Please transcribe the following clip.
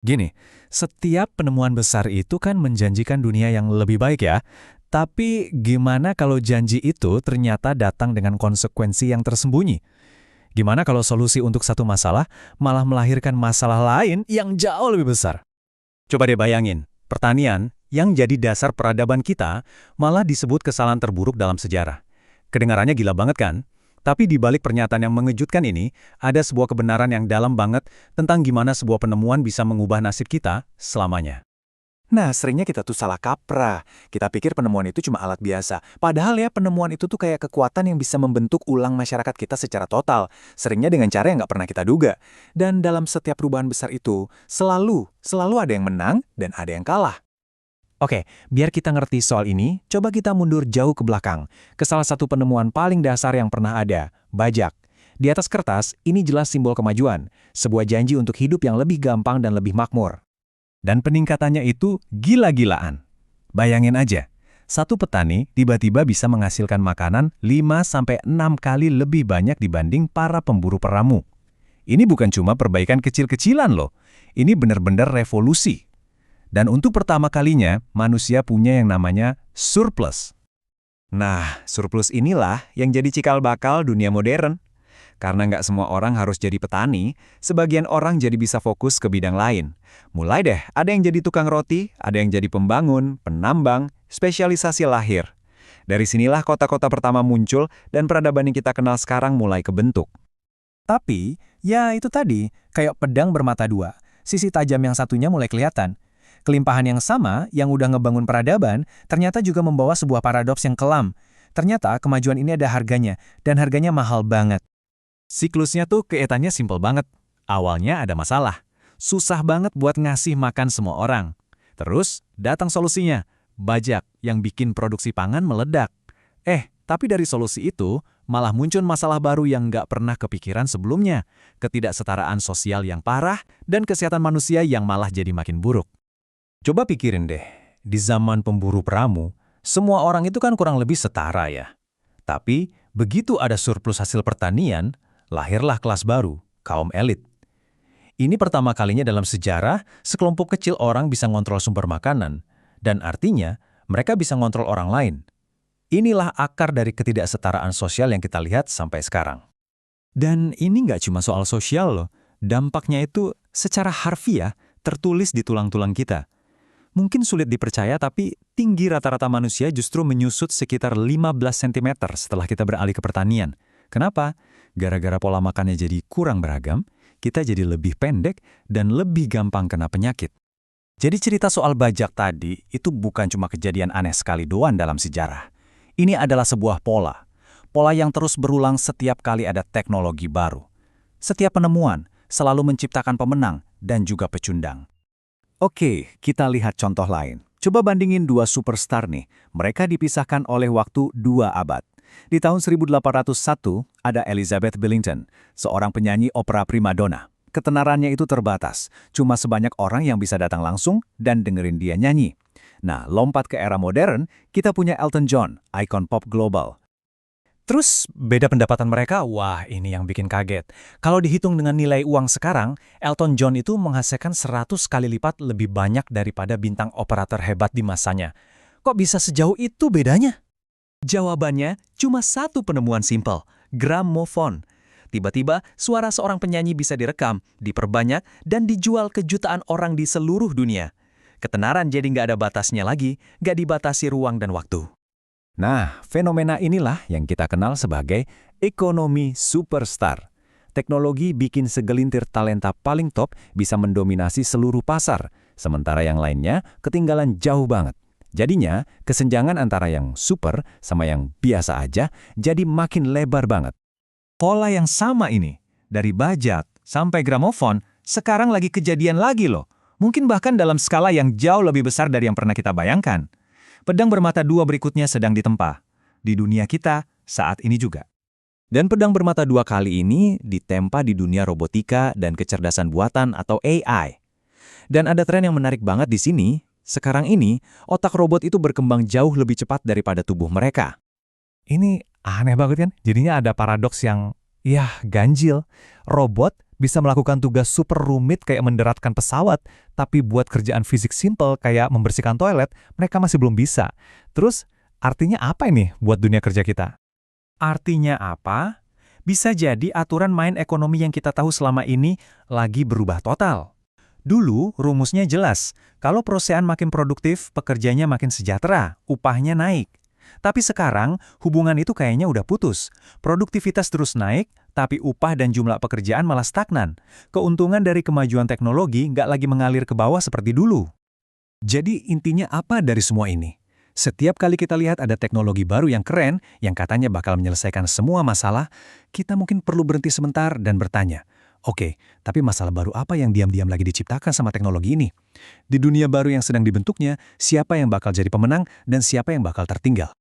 Gini, setiap penemuan besar itu kan menjanjikan dunia yang lebih baik ya. Tapi gimana kalau janji itu ternyata datang dengan konsekuensi yang tersembunyi? Gimana kalau solusi untuk satu masalah malah melahirkan masalah lain yang jauh lebih besar? Coba deh bayangin, pertanian yang jadi dasar peradaban kita malah disebut kesalahan terburuk dalam sejarah. Kedengarannya gila banget kan? Tapi di balik pernyataan yang mengejutkan ini, ada sebuah kebenaran yang dalam banget tentang gimana sebuah penemuan bisa mengubah nasib kita selamanya. Nah, seringnya kita tuh salah kaprah. Kita pikir penemuan itu cuma alat biasa. Padahal ya, penemuan itu tuh kayak kekuatan yang bisa membentuk ulang masyarakat kita secara total. Seringnya dengan cara yang nggak pernah kita duga. Dan dalam setiap perubahan besar itu, selalu ada yang menang dan ada yang kalah. Oke, biar kita ngerti soal ini, coba kita mundur jauh ke belakang, ke salah satu penemuan paling dasar yang pernah ada, bajak. Di atas kertas, ini jelas simbol kemajuan, sebuah janji untuk hidup yang lebih gampang dan lebih makmur. Dan peningkatannya itu gila-gilaan. Bayangin aja, satu petani tiba-tiba bisa menghasilkan makanan 5-6 kali lebih banyak dibanding para pemburu peramu. Ini bukan cuma perbaikan kecil-kecilan loh, ini benar-benar revolusi. Dan untuk pertama kalinya, manusia punya yang namanya surplus. Nah, surplus inilah yang jadi cikal bakal dunia modern. Karena nggak semua orang harus jadi petani, sebagian orang jadi bisa fokus ke bidang lain. Mulai deh, ada yang jadi tukang roti, ada yang jadi pembangun, penambang, spesialisasi lahir. Dari sinilah kota-kota pertama muncul dan peradaban yang kita kenal sekarang mulai kebentuk. Tapi, ya itu tadi, kayak pedang bermata dua. Sisi tajam yang satunya mulai kelihatan. Kelimpahan yang sama, yang udah ngebangun peradaban, ternyata juga membawa sebuah paradoks yang kelam. Ternyata kemajuan ini ada harganya, dan harganya mahal banget. Siklusnya tuh kelihatannya simpel banget. Awalnya ada masalah. Susah banget buat ngasih makan semua orang. Terus, datang solusinya. Bajak yang bikin produksi pangan meledak. Tapi dari solusi itu, malah muncul masalah baru yang nggak pernah kepikiran sebelumnya. Ketidaksetaraan sosial yang parah, dan kesehatan manusia yang malah jadi makin buruk. Coba pikirin deh, di zaman pemburu peramu, semua orang itu kan kurang lebih setara ya. Tapi, begitu ada surplus hasil pertanian, lahirlah kelas baru, kaum elit. Ini pertama kalinya dalam sejarah, sekelompok kecil orang bisa ngontrol sumber makanan, dan artinya mereka bisa ngontrol orang lain. Inilah akar dari ketidaksetaraan sosial yang kita lihat sampai sekarang. Dan ini nggak cuma soal sosial loh. Dampaknya itu secara harfiah tertulis di tulang-tulang kita. Mungkin sulit dipercaya, tapi tinggi rata-rata manusia justru menyusut sekitar 15 cm setelah kita beralih ke pertanian. Kenapa? Gara-gara pola makannya jadi kurang beragam, kita jadi lebih pendek dan lebih gampang kena penyakit. Jadi cerita soal bajak tadi itu bukan cuma kejadian aneh sekali doang dalam sejarah. Ini adalah sebuah pola. Pola yang terus berulang setiap kali ada teknologi baru. Setiap penemuan selalu menciptakan pemenang dan juga pecundang. Oke, kita lihat contoh lain. Coba bandingin dua superstar nih. Mereka dipisahkan oleh waktu 2 abad. Di tahun 1801, ada Elizabeth Billington, seorang penyanyi opera primadona. Ketenarannya itu terbatas, cuma sebanyak orang yang bisa datang langsung dan dengerin dia nyanyi. Nah, lompat ke era modern, kita punya Elton John, ikon pop global. Terus, beda pendapatan mereka, wah ini yang bikin kaget. Kalau dihitung dengan nilai uang sekarang, Elton John itu menghasilkan 100 kali lipat lebih banyak daripada bintang opera terhebat di masanya. Kok bisa sejauh itu bedanya? Jawabannya cuma satu penemuan simpel, gramofon. Tiba-tiba, suara seorang penyanyi bisa direkam, diperbanyak, dan dijual ke jutaan orang di seluruh dunia. Ketenaran jadi nggak ada batasnya lagi, nggak dibatasi ruang dan waktu. Nah, fenomena inilah yang kita kenal sebagai ekonomi superstar. Teknologi bikin segelintir talenta paling top bisa mendominasi seluruh pasar, sementara yang lainnya ketinggalan jauh banget. Jadinya, kesenjangan antara yang super sama yang biasa aja jadi makin lebar banget. Pola yang sama ini, dari bajak sampai gramofon, sekarang lagi kejadian lagi loh. Mungkin bahkan dalam skala yang jauh lebih besar dari yang pernah kita bayangkan. Pedang bermata dua berikutnya sedang ditempa. Di dunia kita saat ini juga. Dan pedang bermata dua kali ini ditempa di dunia robotika dan kecerdasan buatan atau AI. Dan ada tren yang menarik banget di sini. Sekarang ini, otak robot itu berkembang jauh lebih cepat daripada tubuh mereka. Ini aneh banget kan? Jadinya ada paradoks yang Yah, ganjil. Robot bisa melakukan tugas super rumit kayak mendaratkan pesawat, tapi buat kerjaan fisik simple kayak membersihkan toilet, mereka masih belum bisa. Terus, artinya apa ini buat dunia kerja kita? Artinya apa? Bisa jadi aturan main ekonomi yang kita tahu selama ini lagi berubah total. Dulu, rumusnya jelas. Kalau perusahaan makin produktif, pekerjanya makin sejahtera, upahnya naik. Tapi sekarang, hubungan itu kayaknya udah putus. Produktivitas terus naik, tapi upah dan jumlah pekerjaan malah stagnan. Keuntungan dari kemajuan teknologi nggak lagi mengalir ke bawah seperti dulu. Jadi intinya apa dari semua ini? Setiap kali kita lihat ada teknologi baru yang keren, yang katanya bakal menyelesaikan semua masalah, kita mungkin perlu berhenti sebentar dan bertanya, oke, tapi masalah baru apa yang diam-diam lagi diciptakan sama teknologi ini? Di dunia baru yang sedang dibentuknya, siapa yang bakal jadi pemenang dan siapa yang bakal tertinggal?